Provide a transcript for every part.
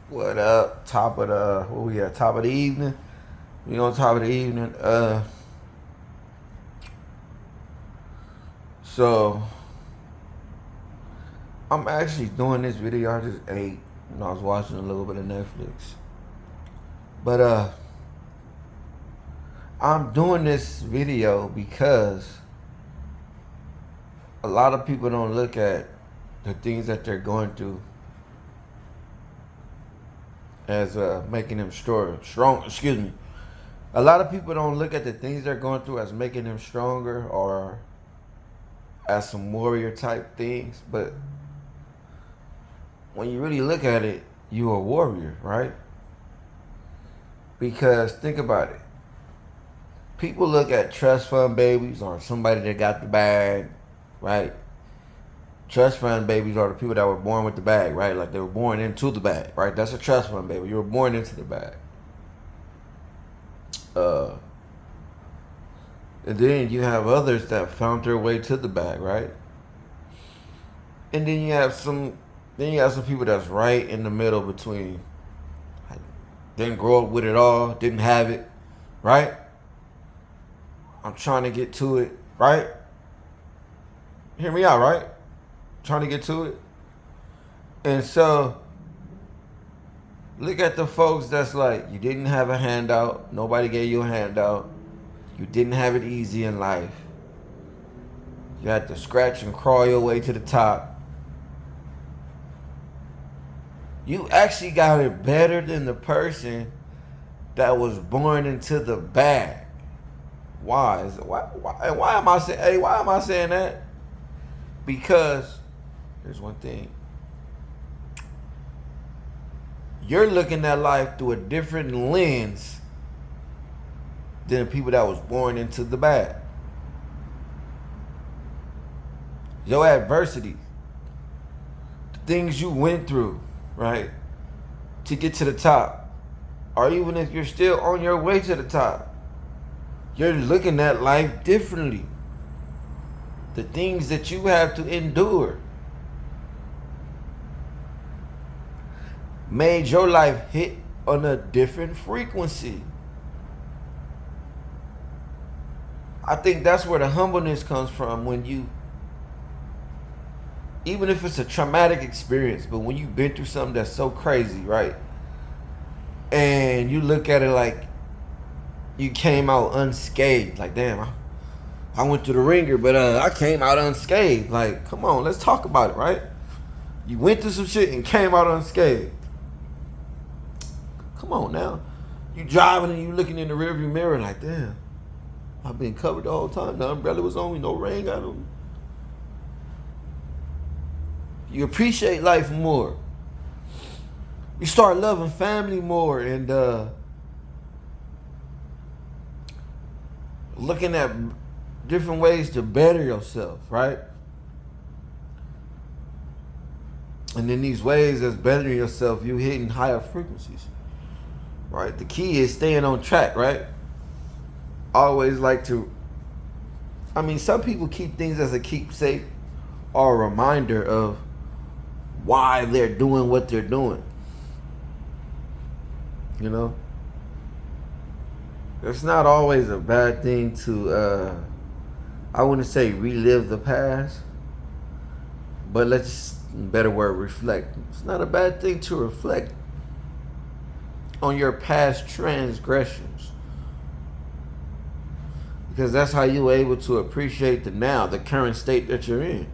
What up? Top of the where we at? Top of the evening. We on top of the evening. So I'm actually doing this video. I just ate and I was watching a little bit of Netflix. But I'm doing this video because a lot of people don't look at the things that they're going through as making them strong. Excuse me. A lot of people don't look at the things they're going through as making them stronger or as some warrior type things, but when you really look at it, you're a warrior, right? Because think about it. People look at trust fund babies or somebody that got the bag, right? Trust fund babies are the people that were born with the bag, right? Like they were born into the bag, right? That's a trust fund baby. You were born into the bag. Uh, and then you have others that found their way to the bag, right? And then you have some people that's right in the middle between didn't grow up with it all, didn't have it, right? I'm trying to get to it, right? Hear me out, right? Trying to get to it. And so look at the folks that's like, you didn't have a handout, nobody gave you a handout, you didn't have it easy in life. You had to scratch and crawl your way to the top. You actually got it better than the person that was born into the bag. Why? Why am I saying? Hey, why am I saying that? Because here's one thing: you're looking at life through a different lens than people that was born into the bag. Your adversity, the things you went through, right, to get to the top, or even if you're still on your way to the top, you're looking at life differently. The things that you have to endure made your life hit on a different frequency. I think that's where the humbleness comes from when you, even if it's a traumatic experience, but when you've been through something that's so crazy, right? And you look at it like you came out unscathed. Like, damn, I went through the ringer, but I came out unscathed. Like, come on, let's talk about it, right? You went through some shit and came out unscathed. Come on now. You driving and you looking in the rearview mirror like, damn, I've been covered the whole time. The umbrella was on me, no rain got on me. You appreciate life more. You start loving family more and looking at different ways to better yourself, right? And in these ways that's bettering yourself, you hitting higher frequencies, right? The key is staying on track, right? Always like to, I mean, some people keep things as a keepsake or a reminder of why they're doing what they're doing. You know? It's not always a bad thing to, I wouldn't say relive the past, but let's, better word, reflect. It's not a bad thing to reflect on your past transgressions, because that's how you're able to appreciate the now, the current state that you're in.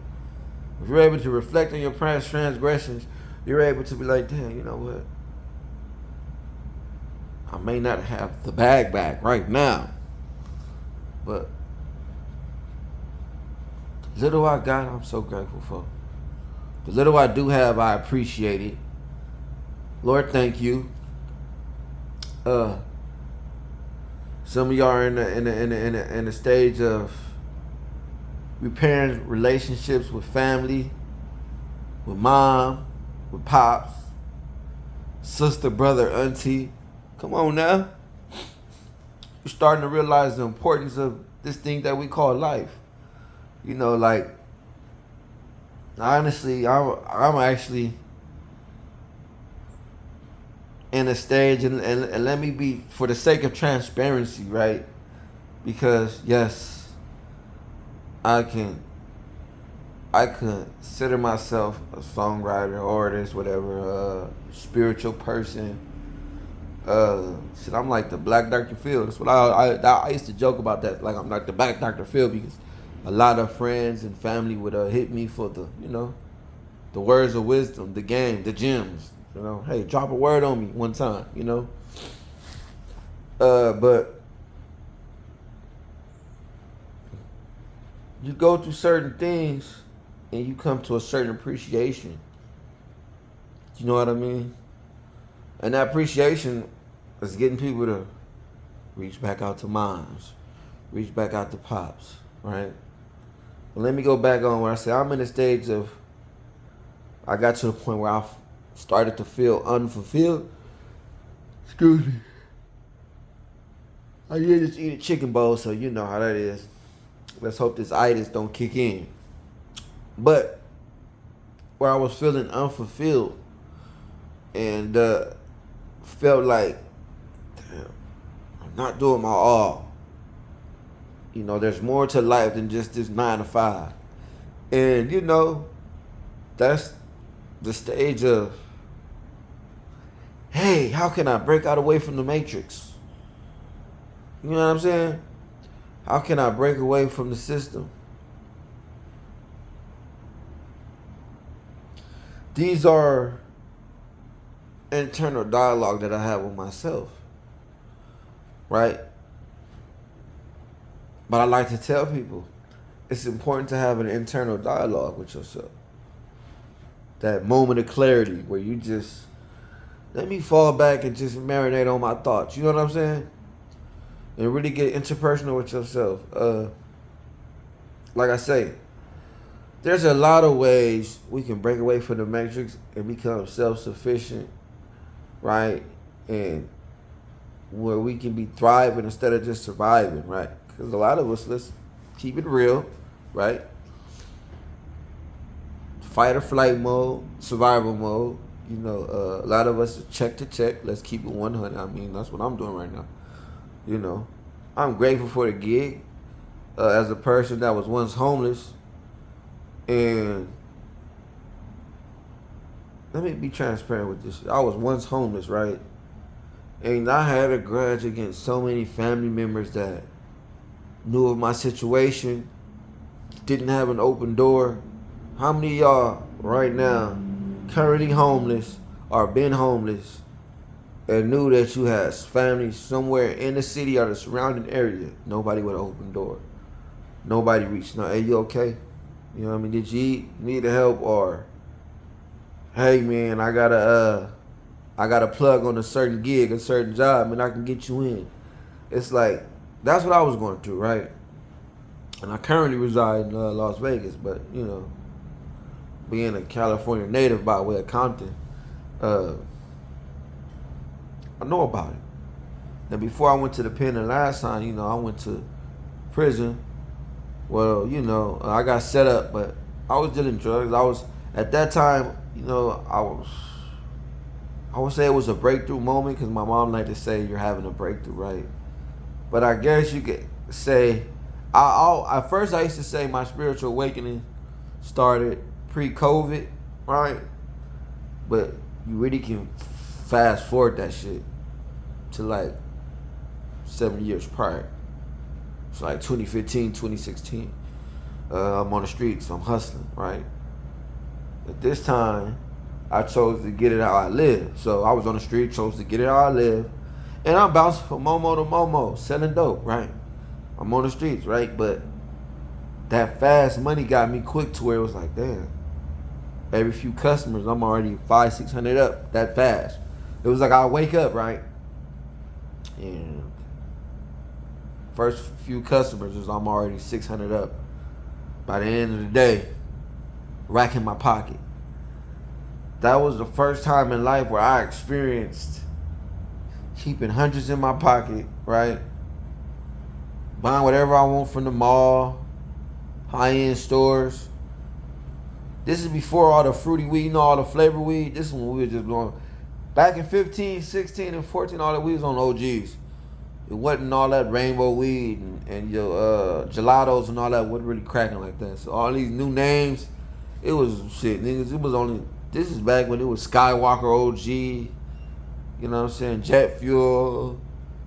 If you're able to reflect on your past transgressions, you're able to be like, damn, you know what? I may not have the bag back right now, but the little I got, I'm so grateful for. The little I do have, I appreciate it. Lord, thank you. Some of y'all are in the stage of repairing relationships with family, with mom, with pops, sister, brother, auntie. Come on now. You're starting to realize the importance of this thing that we call life. You know, like, honestly, I'm actually in a stage, and let me be, for the sake of transparency, right? Because yes, I can I consider myself a songwriter, artist, whatever, spiritual person. Shit, I'm like the Black Dr. Phil. That's what I used to joke about that. Like I'm like the Black Dr. Phil because a lot of friends and family would hit me for the words of wisdom, the game, the gems. Hey, drop a word on me one time. But you go through certain things and you come to a certain appreciation. You know what I mean? And that appreciation is getting people to reach back out to moms, reach back out to pops, right? But let me go back on where I say I'm in the stage of, I got to the point where I started to feel unfulfilled. Excuse me. I did just eat a chicken bowl, so you know how that is. Let's hope this itis don't kick in. But where I was feeling unfulfilled and felt like, damn, I'm not doing my all. There's more to life than just this 9 to 5. And that's the stage of, hey, how can I break out away from the matrix? You know what I'm saying? How can I break away from the system? These are internal dialogue that I have with myself, right? But I like to tell people it's important to have an internal dialogue with yourself. That moment of clarity where you just, let me fall back and just marinate on my thoughts. You know what I'm saying? And really get interpersonal with yourself. Like I say, there's a lot of ways we can break away from the matrix and become self-sufficient, right? And where we can be thriving instead of just surviving, right? Because a lot of us, let's keep it real, right? Fight or flight mode, survival mode. A lot of us are check to check. Let's keep it 100. I mean, that's what I'm doing right now. I'm grateful for the gig. As a person that was once homeless, and let me be transparent with this. I was once homeless, right? And I had a grudge against so many family members that knew of my situation, didn't have an open door. How many of y'all right now currently homeless or been homeless and knew that you had family somewhere in the city or the surrounding area? Nobody with an open door. Nobody reached out. Hey, you okay? You know what I mean? Did you eat? Need help? Or, hey man, I got a plug on a certain gig, a certain job, and I can get you in. It's like, that's what I was going through, right? And I currently reside in Las Vegas, but being a California native by way of Compton, I know about it. And before I went to the pen the last time, I went to prison. Well, I got set up, but I was dealing drugs. At that time, I would say it was a breakthrough moment because my mom liked to say you're having a breakthrough, right? But I guess you could say, at first I used to say my spiritual awakening started pre-COVID, right? But you really can fast forward that shit to like 7 years prior. It's like 2015, 2016. I'm on the streets, I'm hustling, right? At this time, I chose to get it how I live. So I was on the street, chose to get it how I live. And I'm bouncing from Momo to Momo, selling dope, right? I'm on the streets, right? But that fast money got me quick to where it was like, damn, every few customers, I'm already 500-600 up that fast. It was like I wake up, right? And first few customers is I'm already 600 up. By the end of the day, racking my pocket. That was the first time in life where I experienced keeping hundreds in my pocket, right? Buying whatever I want from the mall, high-end stores. This is before all the fruity weed, all the flavor weed. This is when we were just blowing. Back in 15, 16, and 14, all that we was on OGs. It wasn't all that rainbow weed and your gelatos and all that wasn't really cracking like that. So all these new names, it was shit, niggas. It was only, this is back when it was Skywalker OG, you know what I'm saying, Jet Fuel,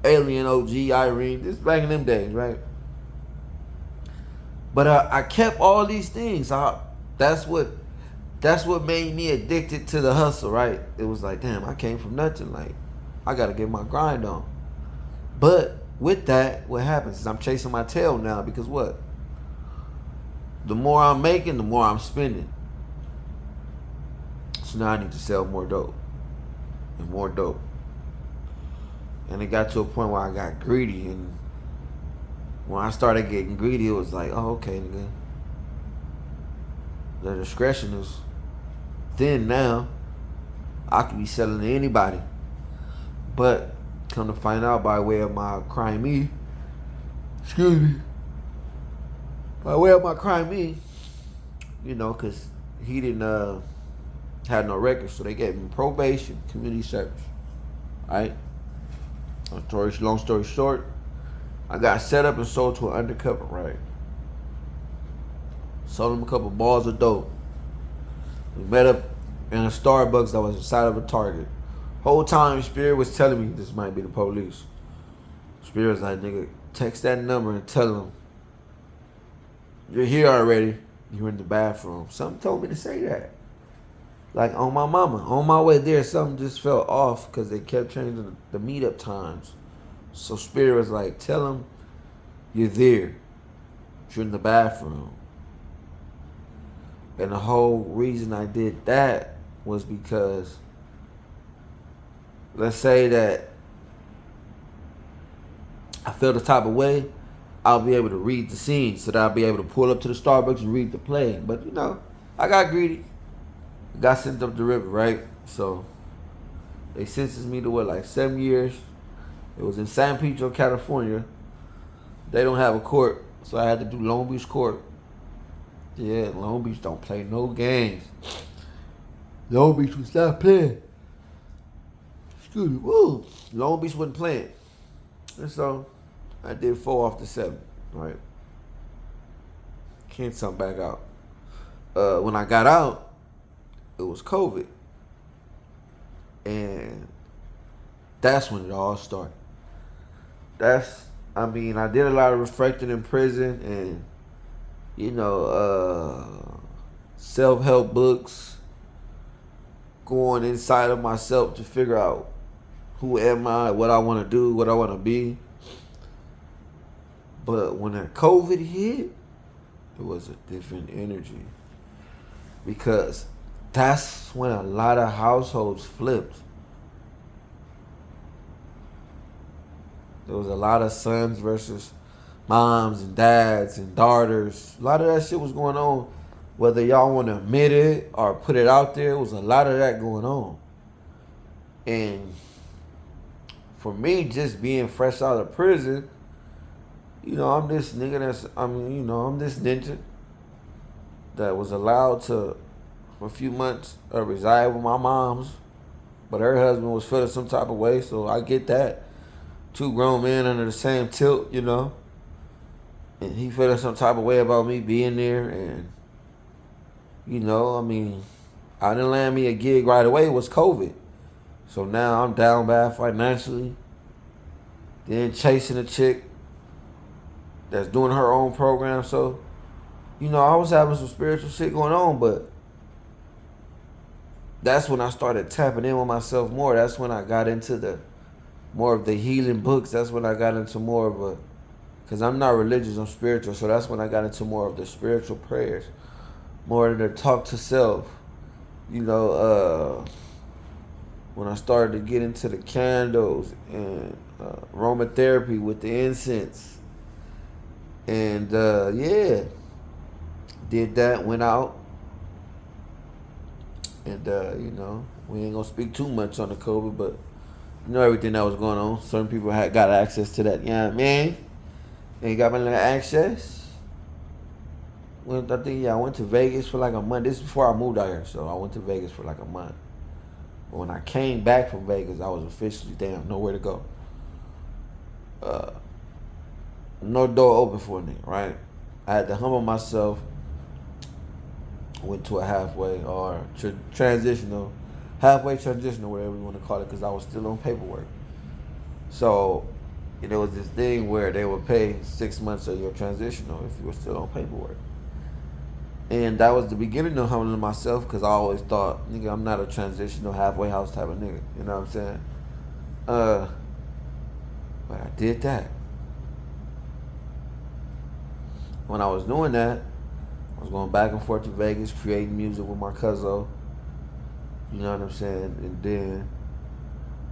Alien OG, Irene. This is back in them days, right? But I kept all these things. That's what made me addicted to the hustle, right? It was like, damn, I came from nothing. Like, I gotta get my grind on. But with that, what happens is I'm chasing my tail now because what? The more I'm making, the more I'm spending. So now I need to sell more dope and more dope. And it got to a point where I got greedy, and when I started getting greedy, it was like, oh, okay, nigga. The discretion is thin now. I could be selling to anybody. But come to find out by way of my crime by way of my crime, you know, because he didn't had no record, so they gave him probation, community service, right? Long story short, I got set up and sold to an undercover, right? Sold him a couple balls of dope. We met up in a Starbucks that was inside of a Target. Whole time Spirit was telling me this might be the police. Spirit was like, nigga, text that number and tell them you're here already. You're in the bathroom. Something told me to say that. Like on my mama. On my way there, something just felt off because they kept changing the meetup times. So Spirit was like, tell them you're there. You're in the bathroom. And the whole reason I did that was because, let's say that I feel the type of way, I'll be able to read the scene so that I'll be able to pull up to the Starbucks and read the play. But you know, I got greedy. Got sent up the river, right? So they sentenced me to what, like 7 years. It was in San Pedro, California. They don't have a court, so I had to do Long Beach court. Yeah, Long Beach don't play no games. Long Beach was not playing. Excuse me, woo. Long Beach wasn't playing. And so I did 4 off the 7, right? Can't come back out. When I got out, it was COVID. And that's when it all started. I did a lot of reflecting in prison and, you know, self-help books, going inside of myself to figure out who am I, what I want to do, what I want to be. But when that COVID hit, it was a different energy. Because that's when a lot of households flipped. There was a lot of sons versus moms and dads and daughters. A lot of that shit was going on. Whether y'all want to admit it or put it out there, it was a lot of that going on. And for me, just being fresh out of prison, you know, I'm this nigga I'm this ninja that was allowed to, for a few months, reside with my mom's. But her husband was feeling some type of way, so I get that. 2 grown men under the same tilt, you know. And he feeling some type of way about me being there. And, you know, I didn't land me a gig right away. It was COVID. So now I'm down bad financially. Then chasing a chick that's doing her own program. So, you know, I was having some spiritual shit going on, but that's when I started tapping in with myself more. That's when I got into more of the healing books. That's when I got into more of because I'm not religious, I'm spiritual. So that's when I got into more of the spiritual prayers, more of the talk to self. You know, when I started to get into the candles and aromatherapy with the incense. And yeah, did that, went out. And, you know, we ain't gonna speak too much on the COVID, but you know everything that was going on. Certain people had got access to that. You know what I mean? They got my little access. I went to Vegas for like a month. This is before I moved out here, so I went to Vegas for like a month. But when I came back from Vegas, I was officially nowhere to go. No door open for a nigga, right? I had to humble myself. Went to a halfway or transitional, halfway transitional, whatever you want to call it, because I was still on paperwork. So there was this thing where they would pay 6 months of your transitional if you were still on paperwork. And that was the beginning of humbling myself, because I always thought, nigga, I'm not a transitional halfway house type of nigga. You know what I'm saying? But I did that. When I was doing that, I was going back and forth to Vegas, creating music with my cousin. You know what I'm saying? And then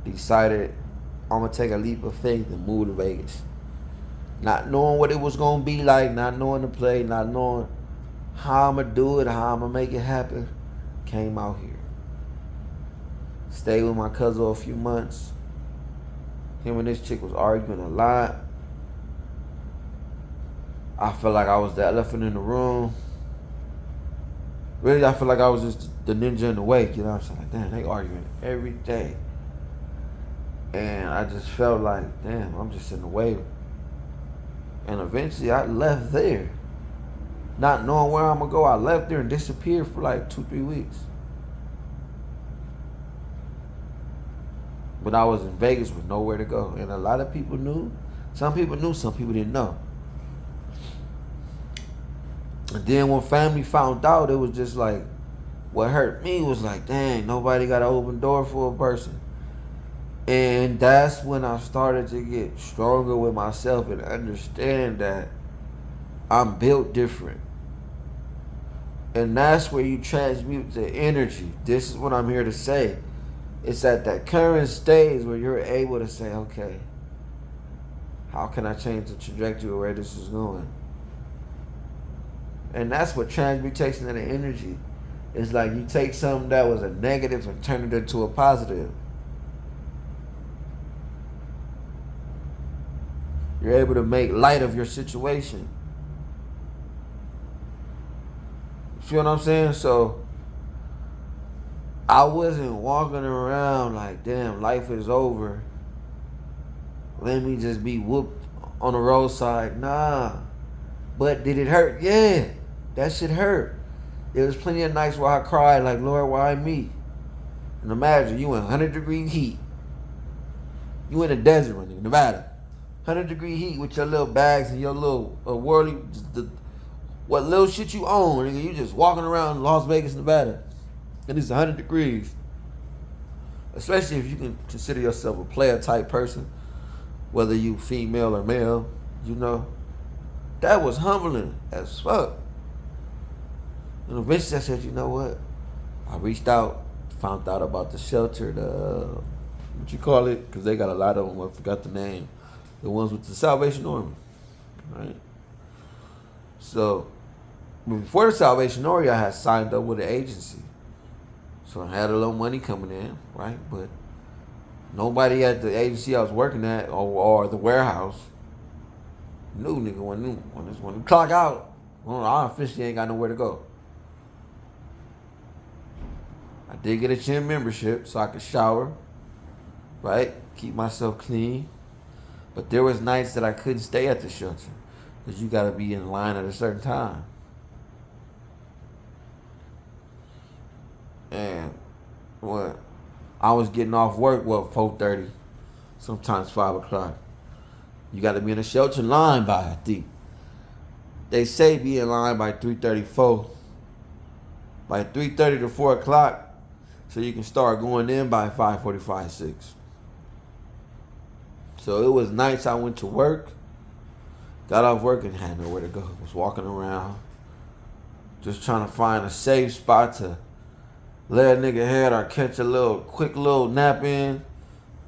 decided I'm going to take a leap of faith and move to Vegas. Not knowing what it was going to be like, not knowing the play, not knowing how I'm going to do it, how I'm going to make it happen. Came out here. Stayed with my cousin a few months. Him and this chick was arguing a lot. I felt like I was the elephant in the room. Really, I feel like I was just the ninja in the wake, you know what I'm saying? Like, damn, they arguing every day. And I just felt like, damn, I'm just in the way. And eventually I left there. Not knowing where I'm going to go, I left there and disappeared for like 2-3 weeks. But I was in Vegas with nowhere to go. And a lot of people knew. Some people knew, some people didn't know. And then when family found out, it was just like, what hurt me was like, dang, nobody got an open door for a person. And that's when I started to get stronger with myself and understand that I'm built different. And that's where you transmute the energy. This is what I'm here to say. It's at that current stage where you're able to say, okay, how can I change the trajectory of where this is going? And that's what transmutation of the energy is like. You take something that was a negative and turn it into a positive. You're able to make light of your situation. You feel what I'm saying? So I wasn't walking around like, damn, life is over. Let me just be whooped on the roadside. Nah. But did it hurt? Yeah. That shit hurt. There was plenty of nights where I cried like, Lord, why me? And imagine you in 100-degree heat. You in the desert, in Nevada. 100-degree heat with your little bags and your little worldly, what little shit you own, nigga. You just walking around Las Vegas, Nevada. And it's 100 degrees. Especially if you can consider yourself a player type person, whether you female or male, you know. That was humbling as fuck. And eventually I said, you know what? I reached out, found out about the shelter, what you call it? Because they got a lot of them, I forgot the name. The ones with the Salvation Army, right? So, before the Salvation Army, I had signed up with an agency. So I had a little money coming in, right? But nobody at the agency I was working at or the warehouse knew, nigga, when you clock out, well, I officially ain't got nowhere to go. I did get a gym membership so I could shower, right? Keep myself clean. But there was nights that I couldn't stay at the shelter because you got to be in line at a certain time. And what? I was getting off work, 4:30, sometimes 5 o'clock. You got to be in a shelter line by, I think. They say be in line by 3:34. By 3:30 to 4 o'clock, so you can start going in by 5:45, 6. So it was nights I went to work, got off work and had nowhere to go. Was walking around, just trying to find a safe spot to lay a nigga head or catch a quick little nap in,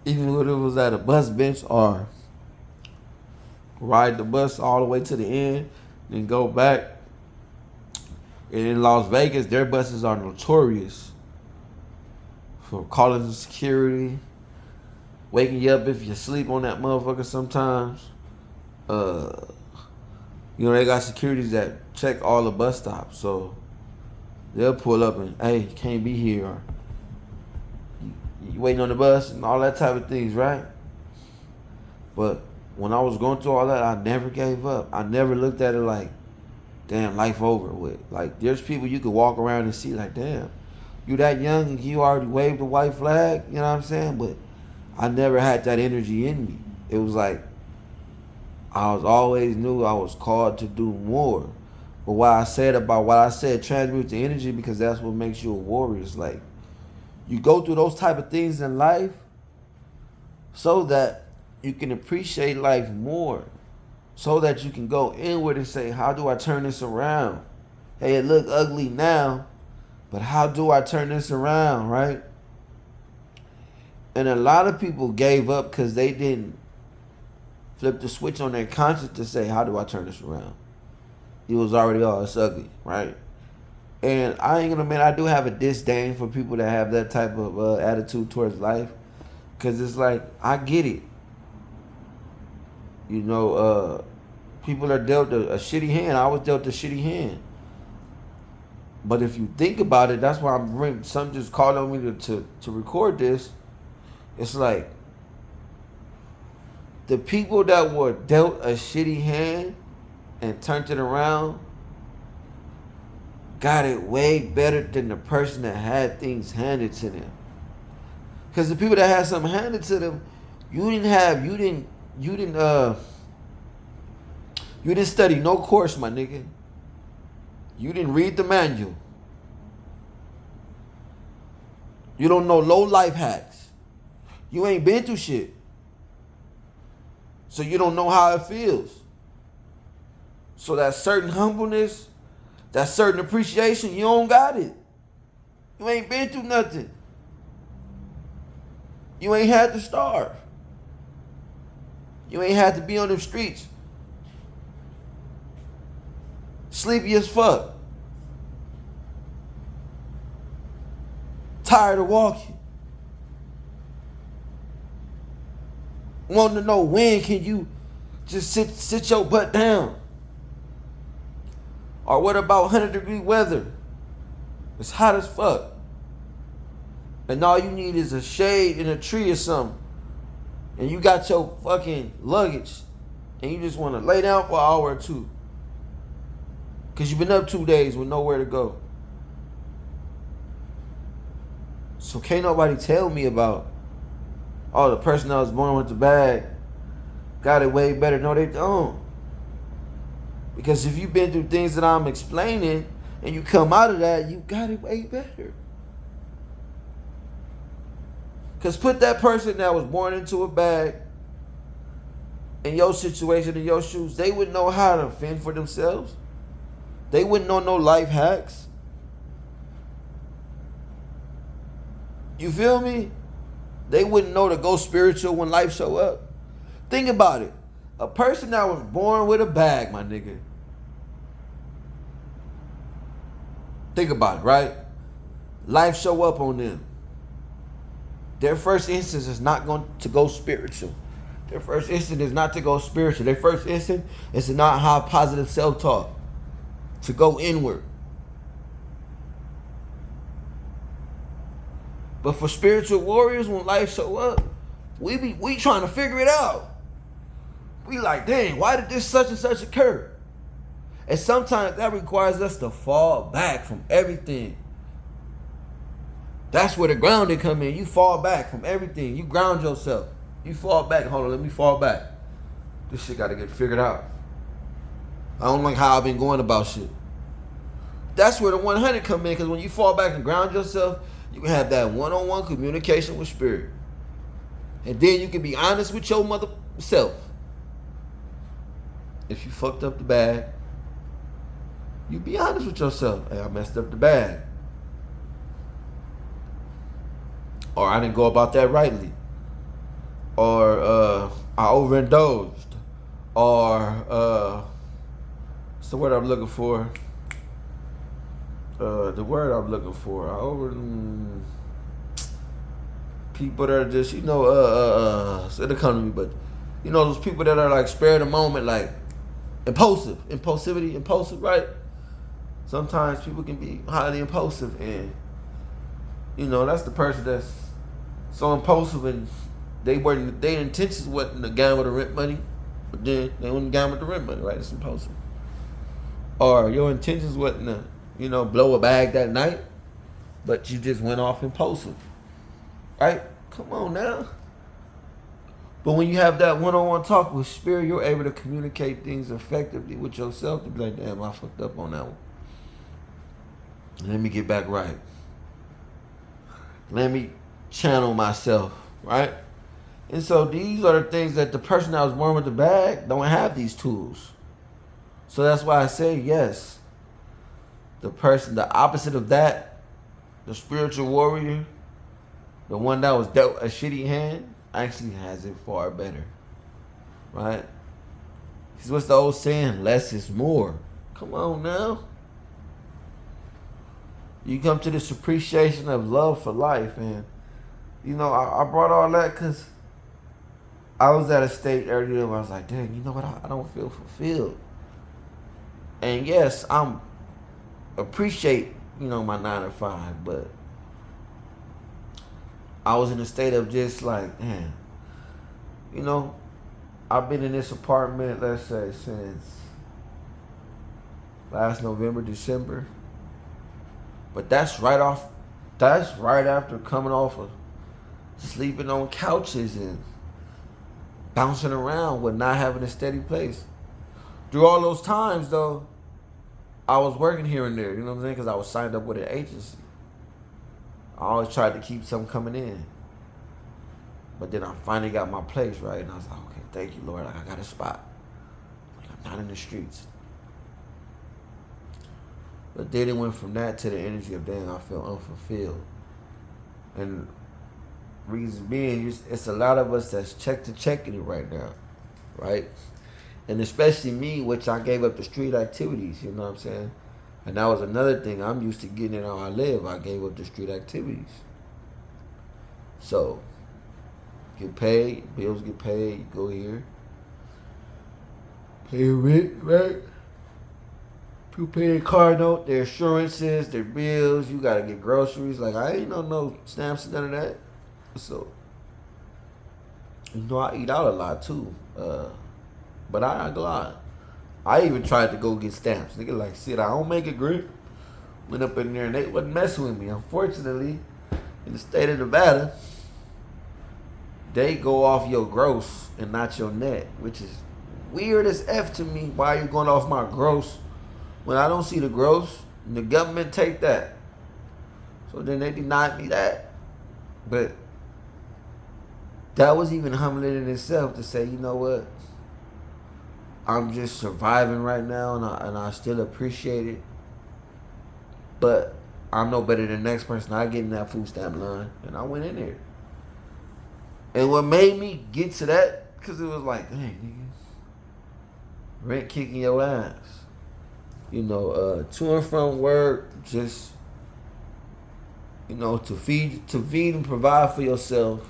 even when it was at a bus bench, or ride the bus all the way to the end, then go back. And in Las Vegas, their buses are notorious for calling the security, waking you up if you sleep on that motherfucker sometimes. They got securities that check all the bus stops, so they'll pull up and, hey, you can't be here, or You waiting on the bus and all that type of things, right? But when I was going through all that, I never gave up. I never looked at it like, damn, life over with. Like, there's people you could walk around and see like, damn, you that young and you already waved the white flag, you know what I'm saying? But I never had that energy in me. It was like, I was always knew I was called to do more. But what I said, transmute the energy, because that's what makes you a warrior. It's like, you go through those type of things in life so that you can appreciate life more. So that you can go inward and say, how do I turn this around? Hey, it look ugly now, but how do I turn this around, right? And a lot of people gave up because they didn't flip the switch on their conscience to say, how do I turn this around? It was already, oh, it's ugly, right? And I ain't gonna, man, I do have a disdain for people that have that type of attitude towards life. Because it's like, I get it. You know, people are dealt a shitty hand. I was dealt a shitty hand. But if you think about it, that's why some just called on me to record this. It's like, the people that were dealt a shitty hand and turned it around got it way better than the person that had things handed to them. Because the people that had something handed to them, you didn't study no course, my nigga. You didn't read the manual. You don't know low life hacks. You ain't been through shit. So you don't know how it feels. So that certain humbleness, that certain appreciation, you don't got it. You ain't been through nothing. You ain't had to starve. You ain't had to be on them streets. Sleepy as fuck. Tired of walking. Wanting to know when can you just sit your butt down. Or what about 100-degree weather? It's hot as fuck. And all you need is a shade in a tree or something. And you got your fucking luggage. And you just want to lay down for an hour or two. Because you've been up 2 days with nowhere to go. So can't nobody tell me about, oh, the person that was born with the bag got it way better. No, they don't. Because if you've been through things that I'm explaining and you come out of that, you got it way better. Because put that person that was born into a bag in your situation, in your shoes, they wouldn't know how to fend for themselves. They wouldn't know no life hacks. You feel me? They wouldn't know to go spiritual when life show up. Think about it. A person that was born with a bag, my nigga. Think about it, right? Life show up on them. Their first instance is not going to go spiritual. Their first instinct is not to go spiritual. Their first instinct is to not have positive self-talk. To go inward. But for spiritual warriors, when life show up, we trying to figure it out. We like, dang, why did this such and such occur? And sometimes that requires us to fall back from everything. That's where the grounding come in. You fall back from everything. You ground yourself. You fall back. Hold on, let me fall back. This shit got to get figured out. I don't like how I've been going about shit. That's where the 100 come in, because when you fall back and ground yourself, you can have that one-on-one communication with spirit. And then you can be honest with your mother self. If you fucked up the bag, you be honest with yourself. Hey, I messed up the bag. Or I didn't go about that rightly. Or I overindulged. Or what's the word I'm looking for? The word I'm looking for. People that are just, it'll come to me, but you know those people that are like spare the moment, like impulsive, right? Sometimes people can be highly impulsive, and you know that's the person that's So impulsive, and their intentions wasn't to gamble the rent money, but then they wouldn't gamble the rent money, right? It's impulsive. Or your intentions wasn't to, blow a bag that night, but you just went off impulsive, right? Come on now. But when you have that one-on-one talk with spirit, you're able to communicate things effectively with yourself to be like, damn, I fucked up on that one. Let me get back right. Let me channel myself, right? And so these are the things that the person that was born with the bag don't have these tools. So that's why I say yes. The person, the opposite of that, the spiritual warrior, the one that was dealt a shitty hand, actually has it far better, right? Because what's the old saying? Less is more. Come on now. You come to this appreciation of love for life, and I brought all that because I was at a state earlier where I was like, dang, you know what? I don't feel fulfilled. And yes, I'm appreciate my 9 to 5, but I was in a state of just like, man, I've been in this apartment, let's say, since last November, December. But that's right after coming off of sleeping on couches and bouncing around with not having a steady place. Through all those times, though, I was working here and there, you know what I'm saying? Because I was signed up with an agency. I always tried to keep something coming in. But then I finally got my place, right? And I was like, okay, thank you, Lord. Like, I got a spot. Like, I'm not in the streets. But then it went from that to the energy of, dang, I feel unfulfilled. And reason being, it's a lot of us that's checking it right now, right? And especially me, which I gave up the street activities, you know what I'm saying? And that was another thing. I'm used to getting it how I live. I gave up the street activities. So, get paid, bills get paid, you go here. Pay rent, right? People pay their car note, their insurances, their bills. You gotta get groceries. Like, I ain't no stamps and none of that. So, I eat out a lot too. But I ain't gonna lie. I even tried to go get stamps. Nigga like, shit, I don't make a grip. Went up in there and they wasn't messing with me. Unfortunately, in the state of Nevada, they go off your gross and not your net, which is weird as F to me. Why are you going off my gross when I don't see the gross? And the government take that. So then they denied me that. But that was even humbling in itself to say, you know what? I'm just surviving right now, and I still appreciate it. But I'm no better than the next person. I get in that food stamp line, and I went in there. And what made me get to that, because it was like, dang, nigga, rent kicking your ass. To and from work, just, to feed and provide for yourself,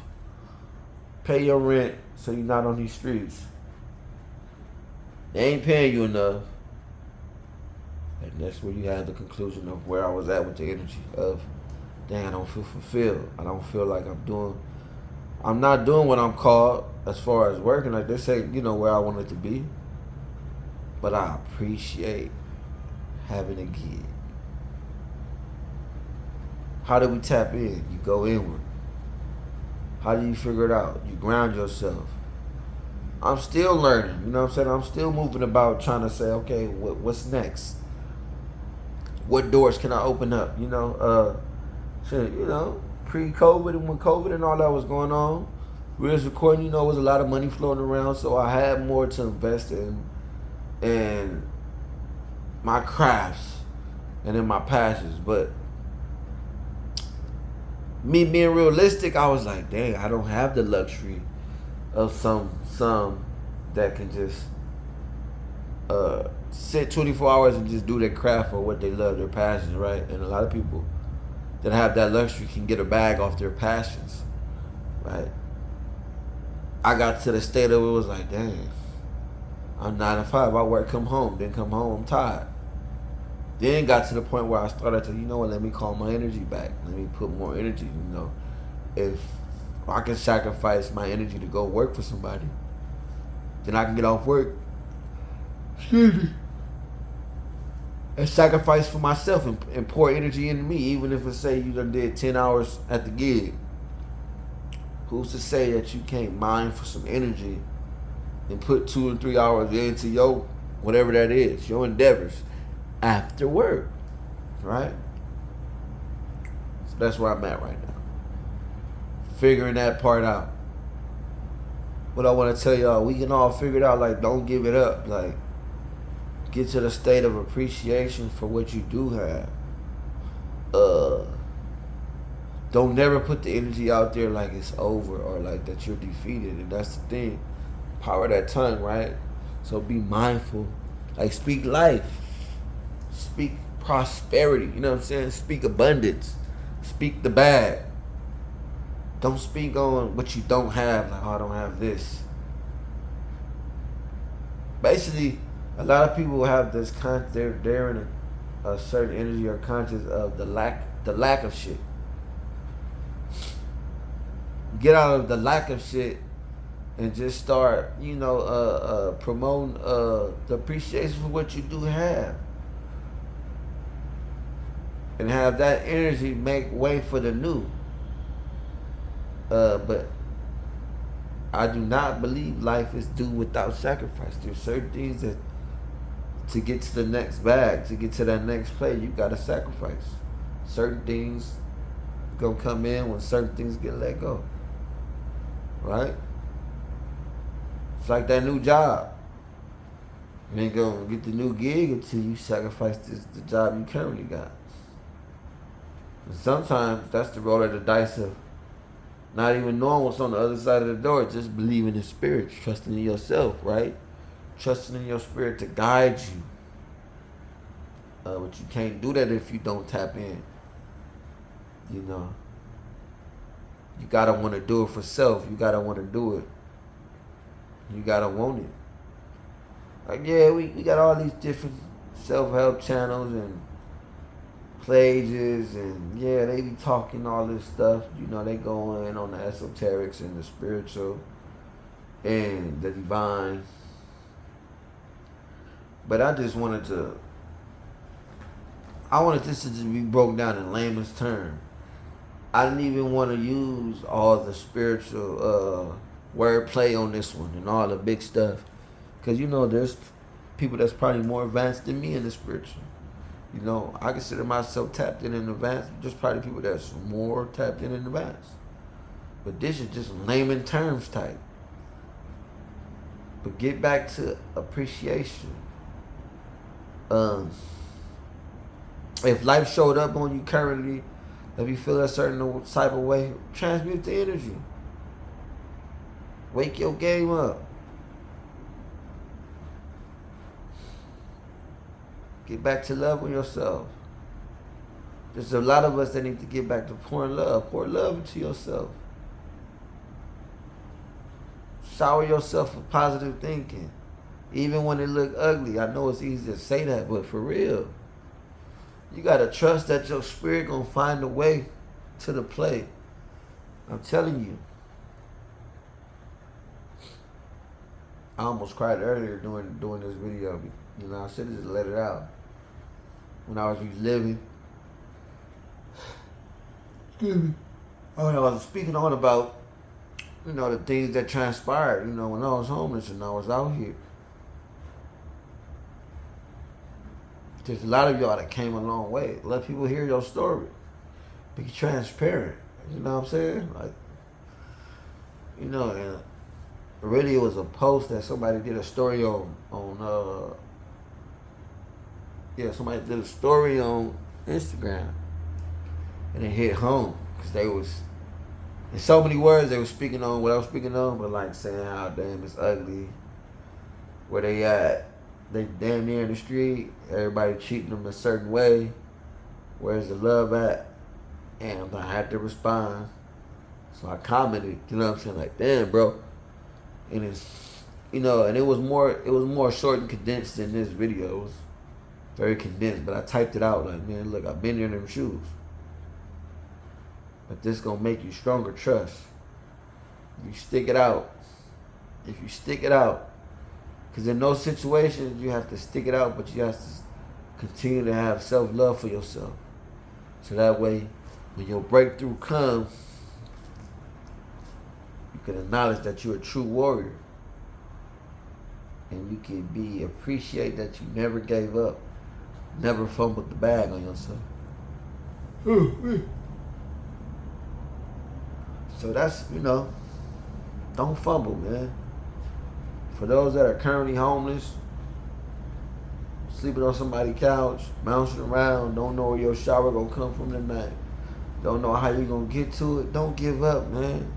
pay your rent so you're not on these streets. They ain't paying you enough. And that's where you had the conclusion of where I was at with the energy of, dang, I don't feel fulfilled. I don't feel like I'm not doing what I'm called as far as working. Like they say, where I wanted to be. But I appreciate having a gig. How do we tap in? You go inward. How do you figure it out? You ground yourself. I'm still learning, you know what I'm saying? I'm still moving about trying to say, okay, what's next? What doors can I open up? Pre-COVID and when COVID and all that was going on, we was recording, was a lot of money floating around, so I had more to invest in my crafts and in my passions. But me being realistic, I was like, dang, I don't have the luxury of some that can just sit 24 hours and just do their craft or what they love, their passions, right? And a lot of people that have that luxury can get a bag off their passions, right? I got to the state of it was like, dang, I'm 9 to 5. I work, come home, then come home, I'm tired. Then got to the point where I started to, let me call my energy back. Let me put more energy, If I can sacrifice my energy to go work for somebody. Then I can get off work. Excuse me. And sacrifice for myself and pour energy into me, even if it say you done did 10 hours at the gig. Who's to say that you can't mine for some energy and put 2 or 3 hours into your whatever that is, your endeavors after work, right? So that's where I'm at right now. Figuring that part out. But I want to tell y'all, we can all figure it out. Like, don't give it up. Like, get to the state of appreciation for what you do have. Don't never put the energy out there like it's over or like that you're defeated. And that's the thing. Power of that tongue, right? So be mindful. Like, speak life. Speak prosperity. You know what I'm saying? Speak abundance. Speak the bad. Don't speak on what you don't have. Like, oh, I don't have this. Basically, a lot of people have this they're in a certain energy or conscious of the lack of shit. Get out of the lack of shit and just start, promoting the appreciation for what you do have. And have that energy make way for the new. But I do not believe life is due without sacrifice. There's certain things that to get to the next bag, to get to that next play, you gotta sacrifice. Certain things gonna come in when certain things get let go. Right? It's like that new job. You ain't gonna get the new gig until you sacrifice the job you currently got. And sometimes that's the roll of the dice of not even knowing what's on the other side of the door, just believing in spirit, trusting in yourself, right? Trusting in your spirit to guide you. But you can't do that if you don't tap in. You know. You gotta want to do it for self. You gotta want to do it. You gotta want it. Like, yeah, we got all these different self-help channels and pages, and yeah, they be talking all this stuff. You know, they go in on the esoterics and the spiritual and the divine. But I wanted this to just be broken down in layman's terms. I didn't even want to use all the spiritual wordplay on this one and all the big stuff. Because, there's people that's probably more advanced than me in the spiritual. I consider myself tapped in advance. There's probably people that's more tapped in advance. But this is just layman terms type. But get back to appreciation. If life showed up on you currently, if you feel a certain type of way, transmute the energy. Wake your game up. Get back to loving yourself. There's a lot of us that need to get back to pouring love. Pour love into yourself. Shower yourself with positive thinking. Even when it look ugly. I know it's easy to say that, but for real. You got to trust that your spirit going to find a way to the play. I'm telling you. I almost cried earlier doing this video. I should have just let it out. When I was reliving. Excuse me. I was speaking on about, the things that transpired, when I was homeless and I was out here. There's a lot of y'all that came a long way. Let people hear your story. Be transparent. You know what I'm saying? Like, and really it was a post that somebody did a story on somebody did a story on Instagram. And it hit home. Because they was, in so many words, they were speaking on what I was speaking on, but like saying how damn it's ugly. Where they at. They damn near in the street. Everybody treating them a certain way. Where's the love at? And I had to respond. So I commented, you know what I'm saying? Like, damn, bro. And it's, and it was more short and condensed than this video. It was very condensed, but I typed it out like, man, look, I've been in them shoes. But this gonna make you stronger, trust. If you stick it out. If you stick it out. Because in those situations, you have to stick it out, but you have to continue to have self-love for yourself. So that way, when your breakthrough comes, you can acknowledge that you're a true warrior. And you can appreciate that you never gave up. Never fumbled the bag on yourself. So that's, don't fumble, man. For those that are currently homeless, sleeping on somebody's couch, bouncing around, don't know where your shower gonna come from tonight, don't know how you gonna get to it, don't give up, man.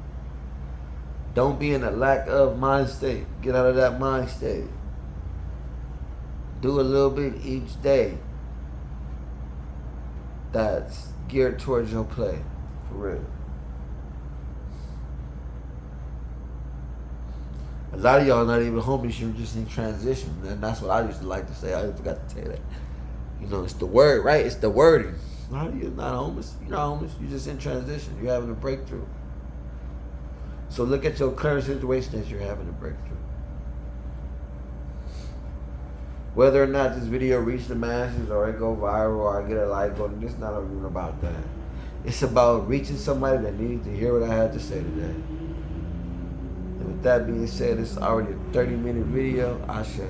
Don't be in a lack of mind state. Get out of that mind state. Do a little bit each day that's geared towards your play, for real. A lot of y'all not even homeless, you're just in transition. And that's what I used to like to say. I forgot to tell you that. It's the word, right? It's the wording. You're not homeless. You're not homeless. You're just in transition. You're having a breakthrough. So look at your current situation as you're having a breakthrough. Whether or not this video reaches the masses or it go viral or I get a like on it, it's not even about that. It's about reaching somebody that needs to hear what I had to say today. And with that being said, it's already a 30-minute video. Ashe.